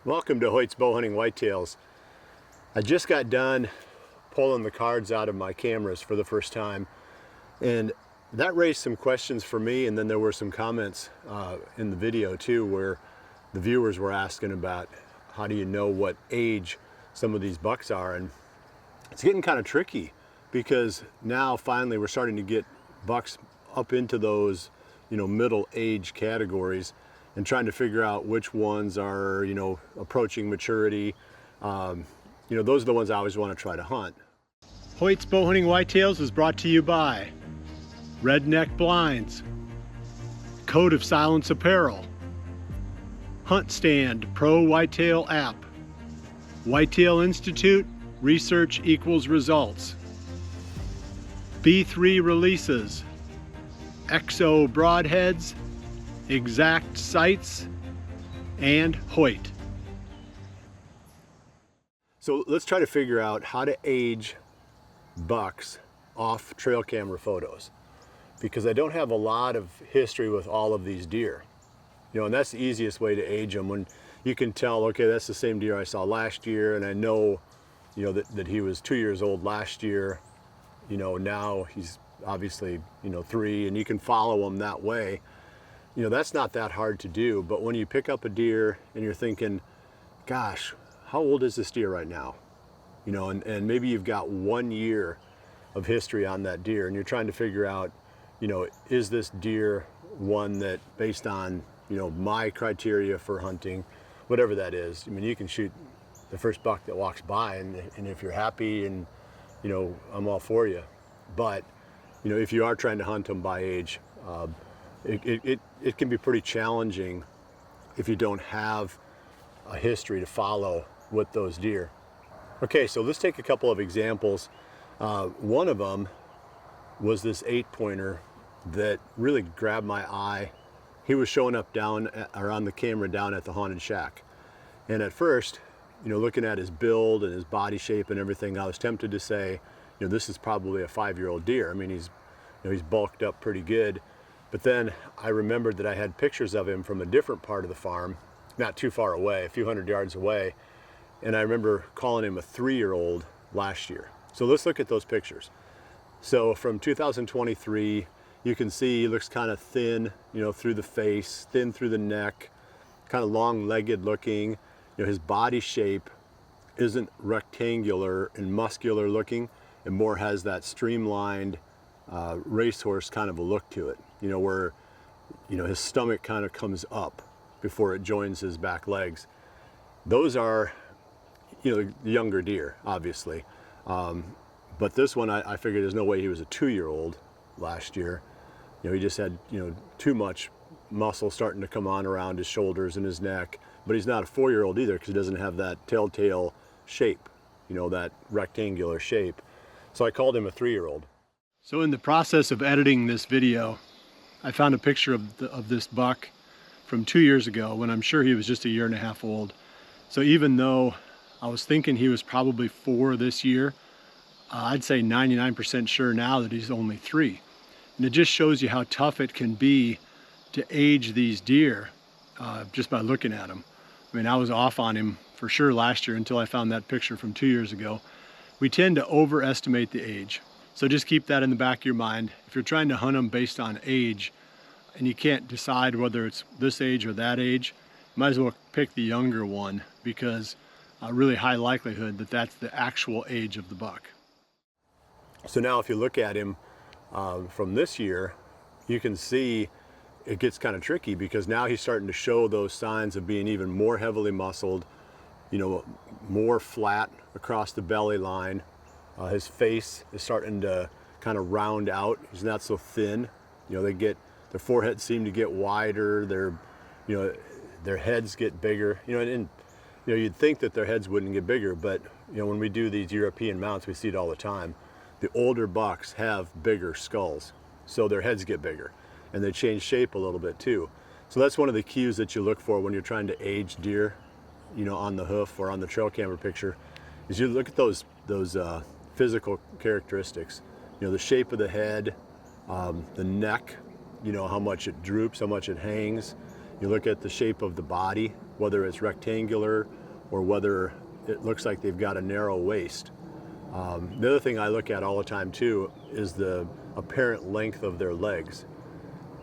Welcome to Hoyt's Bowhunting Whitetails. I just got done pulling the cards out of my cameras for the first time, and that raised some questions for me, and then there were some comments in the video too where the viewers were asking about how do you know what age some of these bucks are, and it's getting kind of tricky because now finally we're starting to get bucks up into those middle age categories and trying to figure out which ones are approaching maturity. Those are the ones I always want to try to hunt. Hoyt's Bowhunting Whitetails is brought to you by Redneck Blinds, Code of Silence Apparel, Hunt Stand Pro Whitetail App, Whitetail Institute, Research Equals Results, B3 Releases, XO Broadheads, Exact Sights, and Hoyt. So let's try to figure out how to age bucks off trail camera photos, because I don't have a lot of history with all of these deer. And that's the easiest way to age them, when you can tell, okay, that's the same deer I saw last year, and I know that he was 2 years old last year. Now he's obviously 3, and you can follow him that way. That's not that hard to do. But when you pick up a deer and you're thinking, gosh, how old is this deer right now? And maybe you've got 1 year of history on that deer, and you're trying to figure out, is this deer one that, based on my criteria for hunting, whatever that is. You can shoot the first buck that walks by, and if you're happy, and I'm all for you. But if you are trying to hunt them by age, it can be pretty challenging if you don't have a history to follow with those deer. Okay, so let's take a couple of examples. One of them was this 8-pointer that really grabbed my eye. He was showing up on the camera down at the Haunted Shack. And at first, looking at his build and his body shape and everything, I was tempted to say, this is probably a 5-year-old deer. He's bulked up pretty good. But then I remembered that I had pictures of him from a different part of the farm, not too far away, a few hundred yards away. And I remember calling him a 3-year-old last year. So let's look at those pictures. So from 2023, you can see he looks kind of thin, through the face, thin through the neck, kind of long-legged looking. His body shape isn't rectangular and muscular looking. It more has that streamlined racehorse kind of a look to it, where his stomach kind of comes up before it joins his back legs. Those are the younger deer, obviously, but this one I figured there's no way he was a 2-year-old last year. He just had too much muscle starting to come on around his shoulders and his neck. But he's not a 4-year-old either, because he doesn't have that telltale shape, that rectangular shape. So I called him a 3-year-old. So in the process of editing this video, I found a picture of this buck from 2 years ago, when I'm sure he was just 1.5 years old. So even though I was thinking he was probably 4 this year, I'd say 99% sure now that he's only 3. And it just shows you how tough it can be to age these deer just by looking at them. I was off on him for sure last year until I found that picture from 2 years ago. We tend to overestimate the age. So just keep that in the back of your mind. If you're trying to hunt them based on age and you can't decide whether it's this age or that age, you might as well pick the younger one, because really high likelihood that that's the actual age of the buck. So now if you look at him from this year, you can see it gets kind of tricky, because now he's starting to show those signs of being even more heavily muscled, more flat across the belly line. His face is starting to kind of round out. He's not so thin. Their foreheads seem to get wider. Their heads get bigger. You'd think that their heads wouldn't get bigger, but when we do these European mounts, we see it all the time. The older bucks have bigger skulls, so their heads get bigger, and they change shape a little bit too. So that's one of the cues that you look for when you're trying to age deer, on the hoof or on the trail camera picture, is you look at those physical characteristics. The shape of the head, the neck, how much it droops, how much it hangs, You look at the shape of the body, whether it's rectangular or whether it looks like they've got a narrow waist. The other thing I look at all the time too is the apparent length of their legs.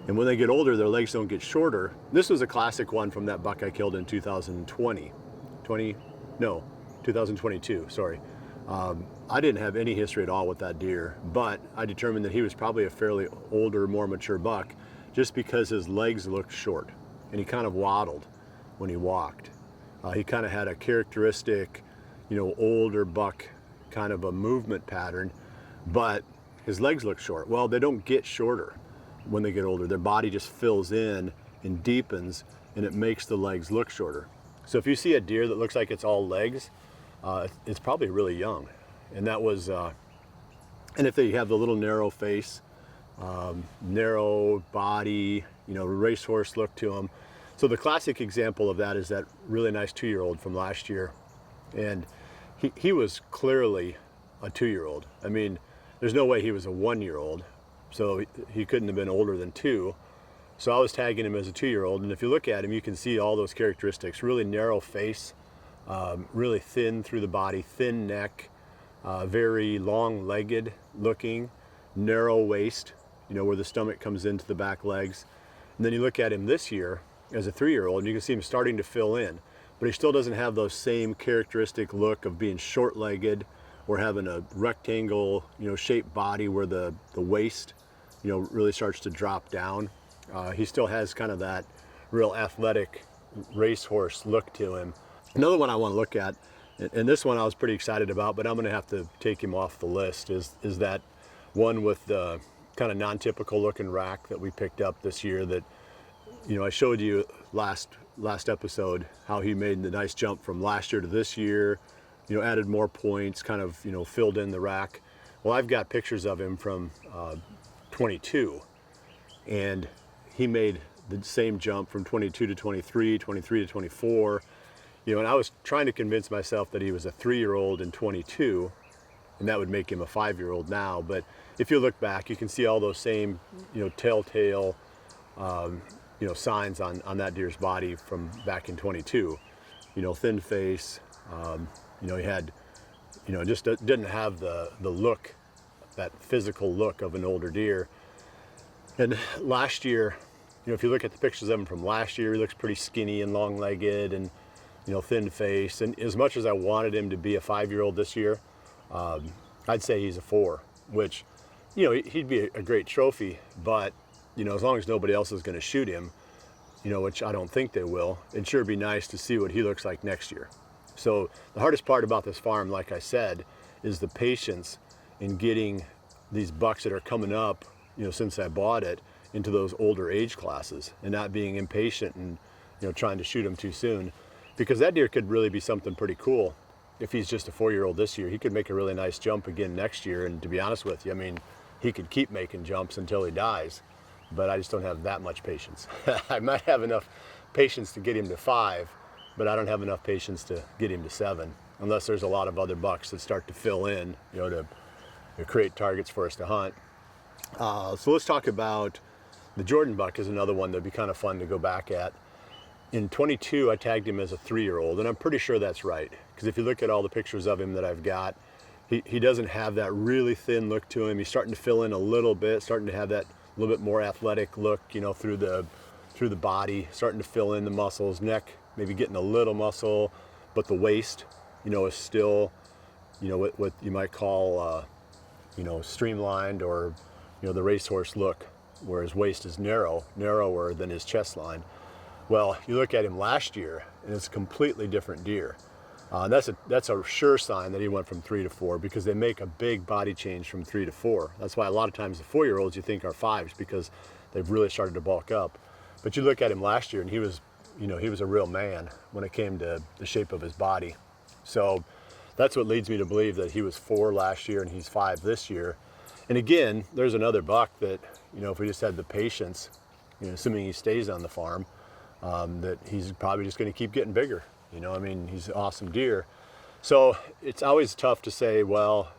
And when they get older, their legs don't get shorter. This was a classic one from that buck I killed in 2022, sorry. I didn't have any history at all with that deer, but I determined that he was probably a fairly older, more mature buck just because his legs looked short and he kind of waddled when he walked. He kind of had a characteristic, older buck kind of a movement pattern, but his legs look short. Well, they don't get shorter when they get older. Their body just fills in and deepens, and it makes the legs look shorter. So if you see a deer that looks like it's all legs, it's probably really young. And that was, and if they have the little narrow face, narrow body, racehorse look to them. So the classic example of that is that really nice 2-year-old from last year. And he was clearly a 2-year-old. I mean, there's no way he was a 1-year-old. So he couldn't have been older than 2. So I was tagging him as a 2-year-old. And if you look at him, you can see all those characteristics. Really narrow face, really thin through the body, thin neck, very long-legged looking, narrow waist, where the stomach comes into the back legs. And then you look at him this year as a 3-year-old, and you can see him starting to fill in, but he still doesn't have those same characteristic look of being short-legged or having a rectangle, shaped body where the waist, really starts to drop down. He still has kind of that real athletic racehorse look to him. Another one I want to look at, and this one I was pretty excited about, but I'm going to have to take him off the list, is that one with the kind of non-typical looking rack that we picked up this year that, I showed you last episode how he made the nice jump from last year to this year, added more points, kind of, filled in the rack. Well, I've got pictures of him from 22, and he made the same jump from 22 to 23, 23 to 24, and I was trying to convince myself that he was a 3-year-old in 22, and that would make him a 5-year-old now. But if you look back, you can see all those same, telltale, signs on that deer's body from back in 22. Thin face. He had, just didn't have the look, that physical look of an older deer. And last year, if you look at the pictures of him from last year, he looks pretty skinny and long-legged and, thin face. And as much as I wanted him to be a 5-year-old this year, I'd say he's a 4, which, he'd be a great trophy, but, as long as nobody else is going to shoot him, which I don't think they will, it'd sure be nice to see what he looks like next year. So the hardest part about this farm, like I said, is the patience in getting these bucks that are coming up, since I bought it, into those older age classes, and not being impatient and, trying to shoot them too soon, because that deer could really be something pretty cool. If he's just a 4-year-old this year, he could make a really nice jump again next year. And to be honest with you, I mean, he could keep making jumps until he dies, but I just don't have that much patience. I might have enough patience to get him to 5, but I don't have enough patience to get him to 7, unless there's a lot of other bucks that start to fill in, to create targets for us to hunt. So let's talk about the Jordan buck is another one that'd be kind of fun to go back at. In 22, I tagged him as a 3-year-old, and I'm pretty sure that's right, because if you look at all the pictures of him that I've got, he doesn't have that really thin look to him. He's starting to fill in a little bit, starting to have that little bit more athletic look, through the body, starting to fill in the muscles, neck maybe getting a little muscle, but the waist, is still, what you might call, streamlined, or, the racehorse look, where his waist is narrower than his chest line. Well, you look at him last year, and it's a completely different deer. That's a sure sign that he went from 3 to 4, because they make a big body change from 3 to 4. That's why a lot of times the 4-year-olds you think are 5s, because they've really started to bulk up. But you look at him last year, and he was a real man when it came to the shape of his body. So that's what leads me to believe that he was 4 last year and he's 5 this year. And again, there's another buck that, if we just had the patience, assuming he stays on the farm, that he's probably just going to keep getting bigger. He's an awesome deer. So it's always tough to say, well,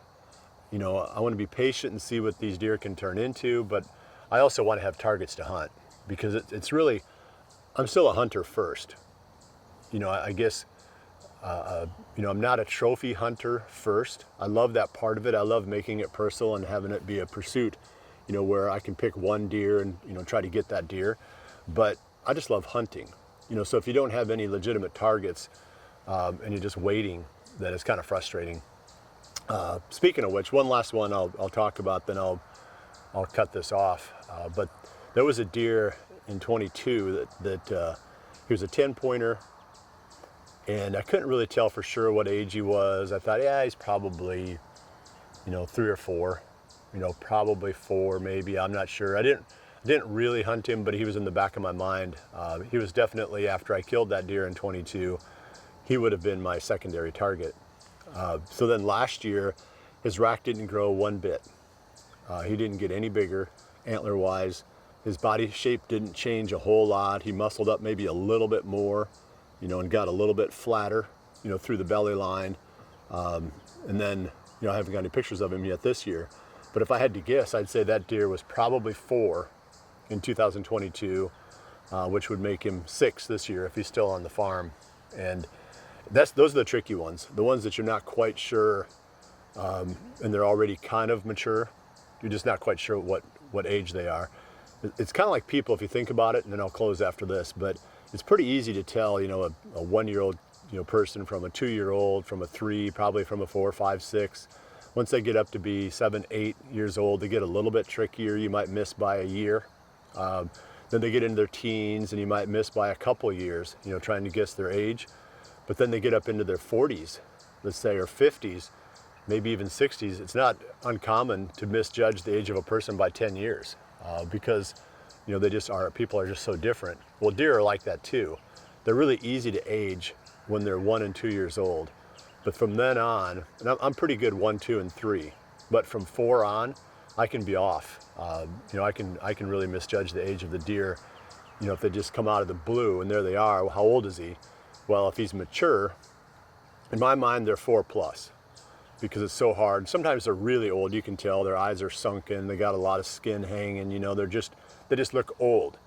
I want to be patient and see what these deer can turn into, but I also want to have targets to hunt, because it's really, I'm still a hunter first. I guess, I'm not a trophy hunter first. I love that part of it. I love making it personal and having it be a pursuit, where I can pick one deer and, try to get that deer. But I just love hunting. So if you don't have any legitimate targets and you're just waiting, then it's kind of frustrating. Speaking of which, one last one I'll talk about, then I'll cut this off. But there was a deer in 22 that he was a 10-pointer, and I couldn't really tell for sure what age he was. I thought, yeah, he's probably, 3 or 4, probably 4 maybe. I'm not sure. I didn't really hunt him, but he was in the back of my mind. He was definitely, after I killed that deer in 22, he would have been my secondary target. So then last year, his rack didn't grow one bit. He didn't get any bigger antler-wise. His body shape didn't change a whole lot. He muscled up maybe a little bit more, and got a little bit flatter, through the belly line. And then, I haven't got any pictures of him yet this year. But if I had to guess, I'd say that deer was probably 4 in 2022, which would make him 6 this year if he's still on the farm. And those are the tricky ones, the ones that you're not quite sure, and they're already kind of mature. You're just not quite sure what age they are. It's kind of like people, if you think about it, and then I'll close after this, but it's pretty easy to tell, a 1-year-old, person from a 2-year-old, from a 3, probably from a 4, 5, 6. Once they get up to be 7, 8 years old, they get a little bit trickier. You might miss by a year. Then they get into their teens and you might miss by a couple years, trying to guess their age. But then they get up into their 40s, let's say, or 50s, maybe even 60s. It's not uncommon to misjudge the age of a person by 10 years because, they just are, people are just so different. Well, deer are like that too. They're really easy to age when they're 1 and 2 years old. But from then on, and I'm pretty good 1, 2, and 3, but from 4 on, I can be off. I can really misjudge the age of the deer. If they just come out of the blue and there they are, well, how old is he? Well, if he's mature, in my mind, they're 4 plus because it's so hard. Sometimes they're really old. You can tell their eyes are sunken. They got a lot of skin hanging. They just look old.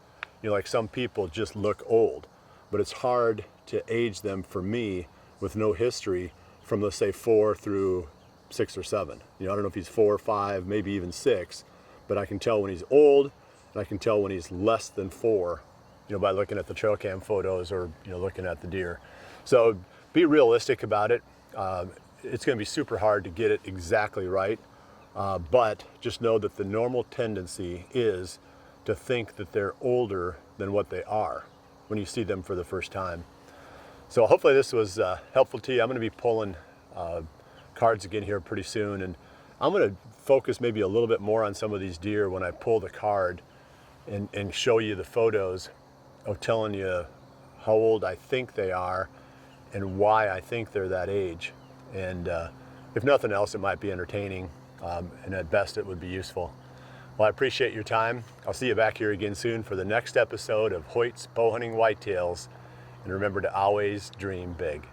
Like some people just look old, but it's hard to age them for me with no history from, let's say, 4 through 6 or 7. I don't know if he's 4 or 5, maybe even 6, but I can tell when he's old and I can tell when he's less than 4, by looking at the trail cam photos or, looking at the deer. So be realistic about it. It's going to be super hard to get it exactly right, but just know that the normal tendency is to think that they're older than what they are when you see them for the first time. So hopefully this was helpful to you. I'm going to be pulling cards again here pretty soon, and I'm going to focus maybe a little bit more on some of these deer when I pull the card and show you the photos of telling you how old I think they are and why I think they're that age. And if nothing else, it might be entertaining, and at best it would be useful. Well, I appreciate your time. I'll see you back here again soon for the next episode of Hoyt's Bowhunting Whitetails. And remember to always dream big.